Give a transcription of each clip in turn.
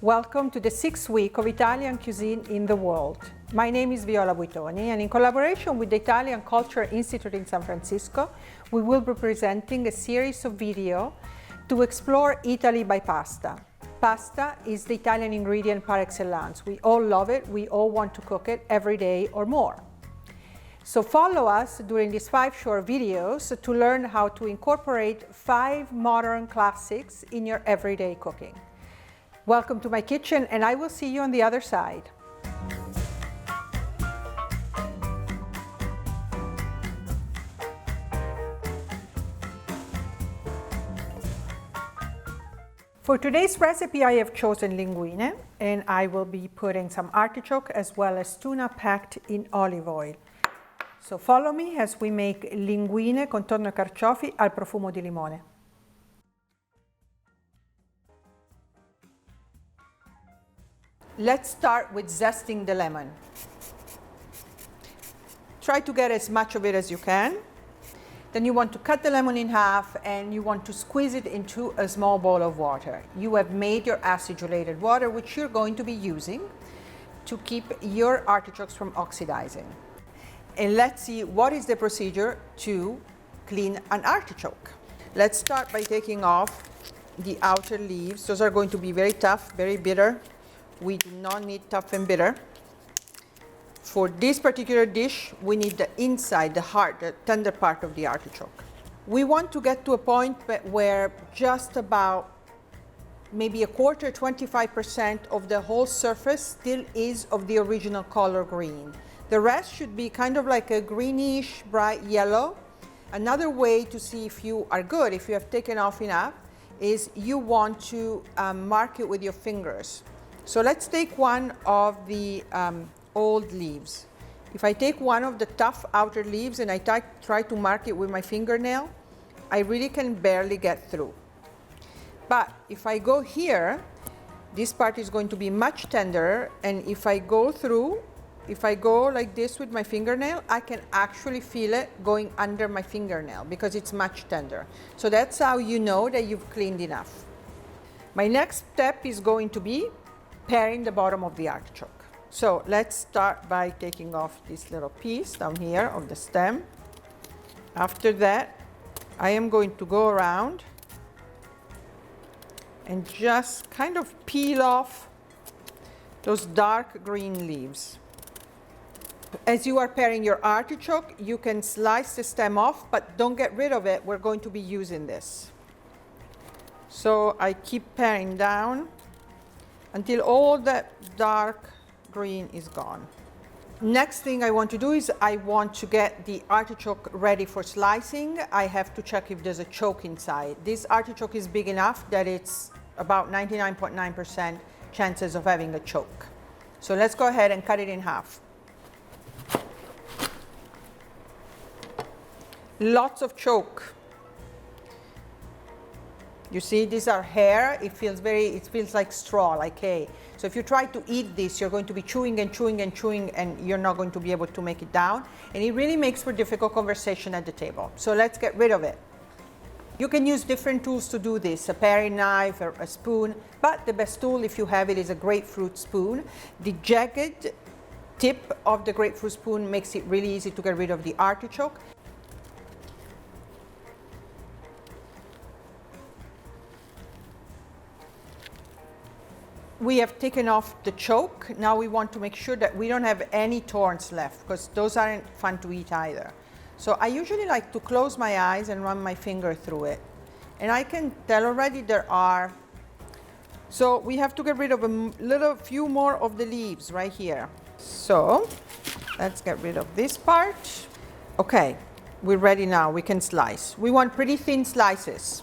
Welcome to the 6th week of Italian cuisine in the world. My name is Viola Buitoni, and in collaboration with the Italian Culture Institute in San Francisco, we will be presenting a series of videos to explore Italy by pasta. Pasta is the Italian ingredient par excellence. We all love it, we all want to cook it every day or more. So follow us during these 5 short videos to learn how to incorporate 5 modern classics in your everyday cooking. Welcome to my kitchen, and I will see you on the other side. For today's recipe, I have chosen linguine, and I will be putting some artichoke as well as tuna packed in olive oil. So follow me as we make linguine contorno ai carciofi al profumo di limone. Let's start with zesting the lemon. Try to get as much of it as you can. Then you want to cut the lemon in half and you want to squeeze it into a small bowl of water. You have made your acidulated water, which you're going to be using to keep your artichokes from oxidizing. And let's see what is the procedure to clean an artichoke. Let's start by taking off the outer leaves. Those are going to be very tough, very bitter. We do not need tough and bitter. For this particular dish, we need the inside, the heart, the tender part of the artichoke. We want to get to a point where just about maybe a quarter, 25% of the whole surface still is of the original color green. The rest should be kind of like a greenish, bright yellow. Another way to see if you are good, if you have taken off enough, is you want to mark it with your fingers. So let's take one of the old leaves. If I take one of the tough outer leaves and I try to mark it with my fingernail, I really can barely get through. But if I go here, this part is going to be much tenderer, and if I go through, if I go like this with my fingernail, I can actually feel it going under my fingernail because it's much tender. So that's how you know that you've cleaned enough. My next step is going to be paring the bottom of the artichoke. So let's start by taking off this little piece down here of the stem. After that, I am going to go around and just kind of peel off those dark green leaves. As you are paring your artichoke, you can slice the stem off, but don't get rid of it. We're going to be using this. So I keep paring down until all that dark green is gone. Next thing I want to do is I want to get the artichoke ready for slicing. I have to check if there's a choke inside. This artichoke is big enough that it's about 99.9% chances of having a choke. So let's go ahead and cut it in half. Lots of choke. You see, these are hair. It feels like straw, like hay. So if you try to eat this, you're going to be chewing and chewing and chewing, and you're not going to be able to make it down. And it really makes for difficult conversation at the table. So let's get rid of it. You can use different tools to do this, a paring knife or a spoon, but the best tool, if you have it, is a grapefruit spoon. The jagged tip of the grapefruit spoon makes it really easy to get rid of the artichoke. We have taken off the choke. Now we want to make sure that we don't have any thorns left, because those aren't fun to eat either. So I usually like to close my eyes and run my finger through it. And I can tell already there are. So we have to get rid of a few more of the leaves right here. So let's get rid of this part. Okay, we're ready now. We can slice. We want pretty thin slices.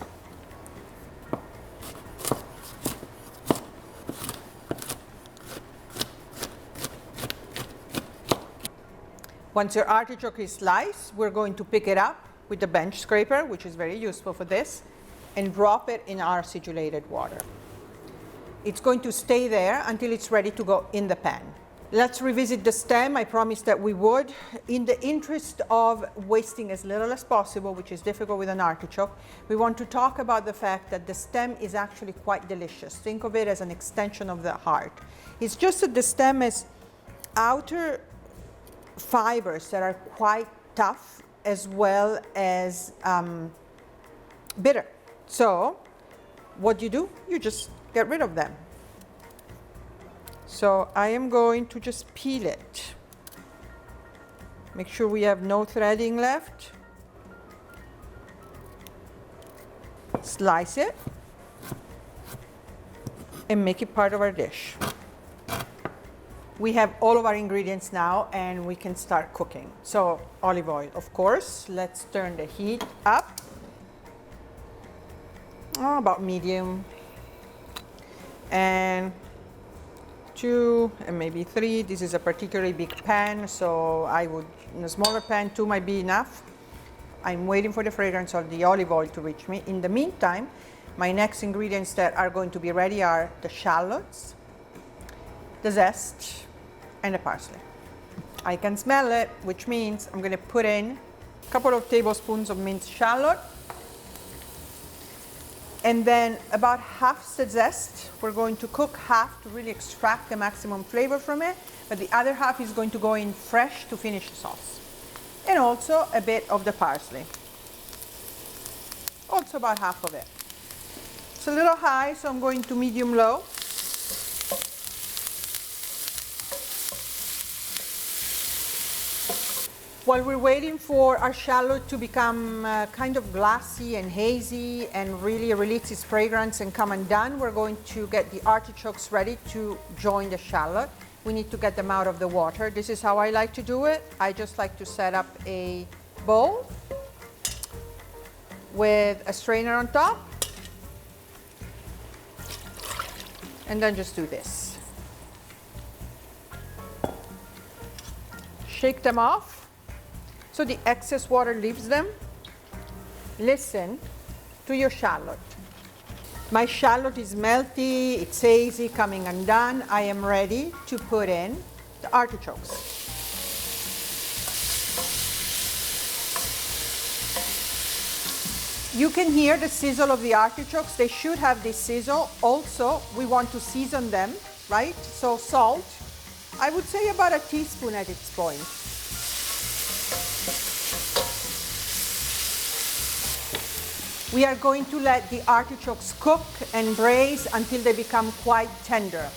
Once your artichoke is sliced, we're going to pick it up with the bench scraper, which is very useful for this, and drop it in our acidulated water. It's going to stay there until it's ready to go in the pan. Let's revisit the stem. I promised that we would. In the interest of wasting as little as possible, which is difficult with an artichoke, we want to talk about the fact that the stem is actually quite delicious. Think of it as an extension of the heart. It's just that the stem has outer fibers that are quite tough as well as bitter. So what do? You just get rid of them. So I am going to just peel it. Make sure we have no threading left. Slice it and make it part of our dish. We have all of our ingredients now and we can start cooking. So olive oil, of course. Let's turn the heat up. About medium. And 2 and maybe 3. This is a particularly big pan, so I would, in a smaller pan, 2 might be enough. I'm waiting for the fragrance of the olive oil to reach me. In the meantime, my next ingredients that are going to be ready are the shallots, the zest, and the parsley. I can smell it, which means I'm going to put in a couple of tablespoons of minced shallot, and then about half the zest. We're going to cook half to really extract the maximum flavor from it, but the other half is going to go in fresh to finish the sauce. And also a bit of the parsley. Also about half of it. It's a little high, so I'm going to medium-low. While we're waiting for our shallot to become kind of glassy and hazy and really release its fragrance and come undone, we're going to get the artichokes ready to join the shallot. We need to get them out of the water. This is how I like to do it. I just like to set up a bowl with a strainer on top and then just do this. Shake them off so the excess water leaves them. Listen to your shallot. My shallot is melty, it's hazy, coming undone. I am ready to put in the artichokes. You can hear the sizzle of the artichokes. They should have this sizzle. Also, we want to season them, right? So salt, I would say about a teaspoon at its point. We are going to let the artichokes cook and braise until they become quite tender.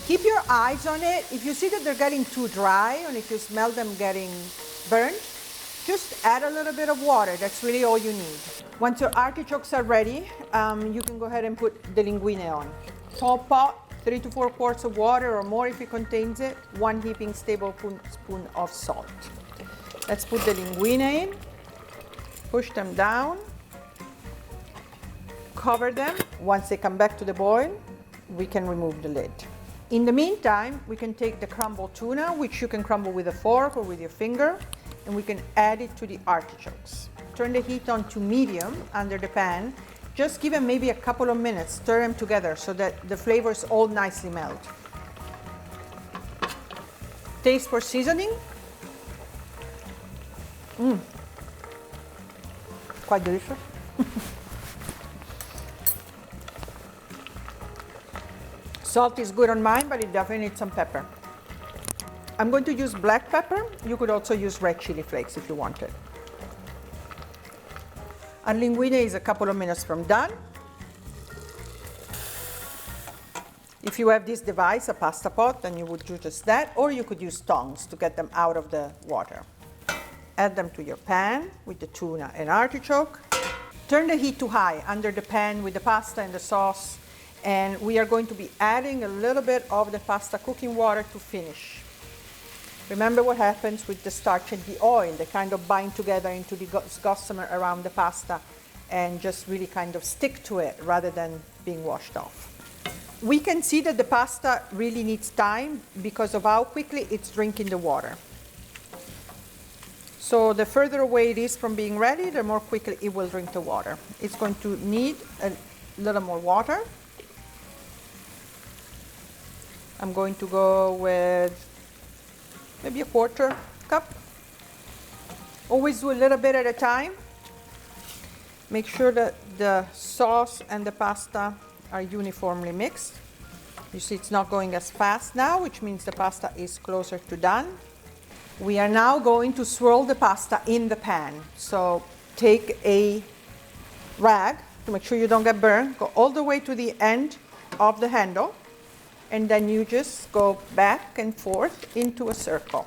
Keep your eyes on it. If you see that they're getting too dry, and if you smell them getting burnt, just add a little bit of water. That's really all you need. Once your artichokes are ready, you can go ahead and put the linguine on. Tall pot, 3 to 4 quarts of water or more if it contains it, 1 heaping tablespoon of salt. Let's put the linguine in, push them down, cover them. Once they come back to the boil, we can remove the lid. In the meantime, we can take the crumbled tuna, which you can crumble with a fork or with your finger, and we can add it to the artichokes. Turn the heat on to medium under the pan. Just give them maybe a couple of minutes, stir them together so that the flavors all nicely melt. Taste for seasoning. Quite delicious. Salt is good on mine, but it definitely needs some pepper. I'm going to use black pepper. You could also use red chili flakes if you wanted. Our linguine is a couple of minutes from done. If you have this device, a pasta pot, then you would do just that, or you could use tongs to get them out of the water. Add them to your pan with the tuna and artichoke. Turn the heat to high under the pan with the pasta and the sauce. And we are going to be adding a little bit of the pasta cooking water to finish. Remember what happens with the starch and the oil. They kind of bind together into the gossamer around the pasta and just really kind of stick to it rather than being washed off. We can see that the pasta really needs time because of how quickly it's drinking the water. So the further away it is from being ready, the more quickly it will drink the water. It's going to need a little more water. I'm going to go with maybe a quarter cup. Always do a little bit at a time. Make sure that the sauce and the pasta are uniformly mixed. You see it's not going as fast now, which means the pasta is closer to done. We are now going to swirl the pasta in the pan. So take a rag to make sure you don't get burned. Go all the way to the end of the handle, and then you just go back and forth into a circle.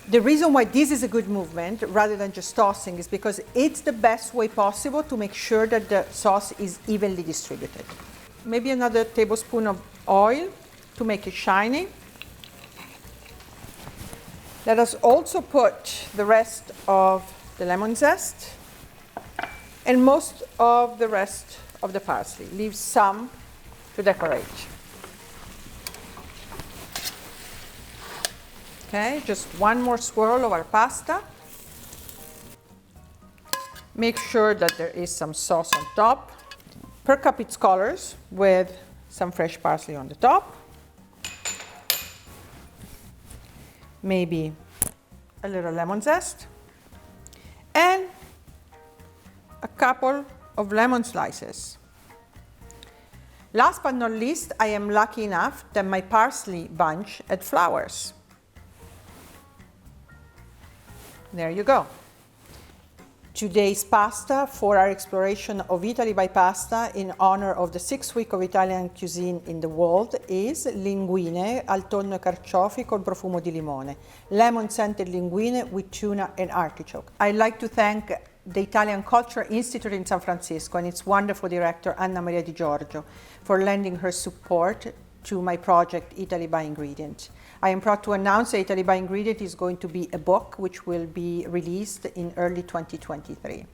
The reason why this is a good movement rather than just tossing is because it's the best way possible to make sure that the sauce is evenly distributed. Maybe another tablespoon of oil to make it shiny. Let us also put the rest of the lemon zest and most of the rest of the parsley. Leave some to decorate. Okay, just one more swirl of our pasta. Make sure that there is some sauce on top. Perk up its colors with some fresh parsley on the top. Maybe a little lemon zest. And a couple of lemon slices. Last but not least, I am lucky enough that my parsley bunch had flowers. There you go. Today's pasta for our exploration of Italy by pasta in honor of the 6th week of Italian cuisine in the world is linguine al tonno e carciofi col profumo di limone. Lemon-scented linguine with tuna and artichoke. I'd like to thank the Italian Culture Institute in San Francisco and its wonderful director Anna Maria Di Giorgio for lending her support to my project Italy by Ingredient. I am proud to announce that Italy by Ingredient is going to be a book which will be released in early 2023.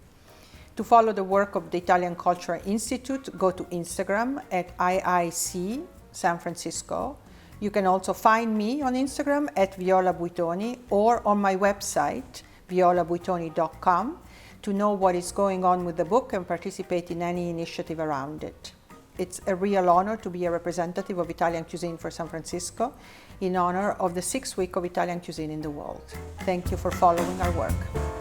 To follow the work of the Italian Cultural Institute, go to Instagram at IIC San Francisco. You can also find me on Instagram at Viola Buitoni or on my website, violabuitoni.com, to know what is going on with the book and participate in any initiative around it. It's a real honor to be a representative of Italian cuisine for San Francisco in honor of the 6th week of Italian cuisine in the world. Thank you for following our work.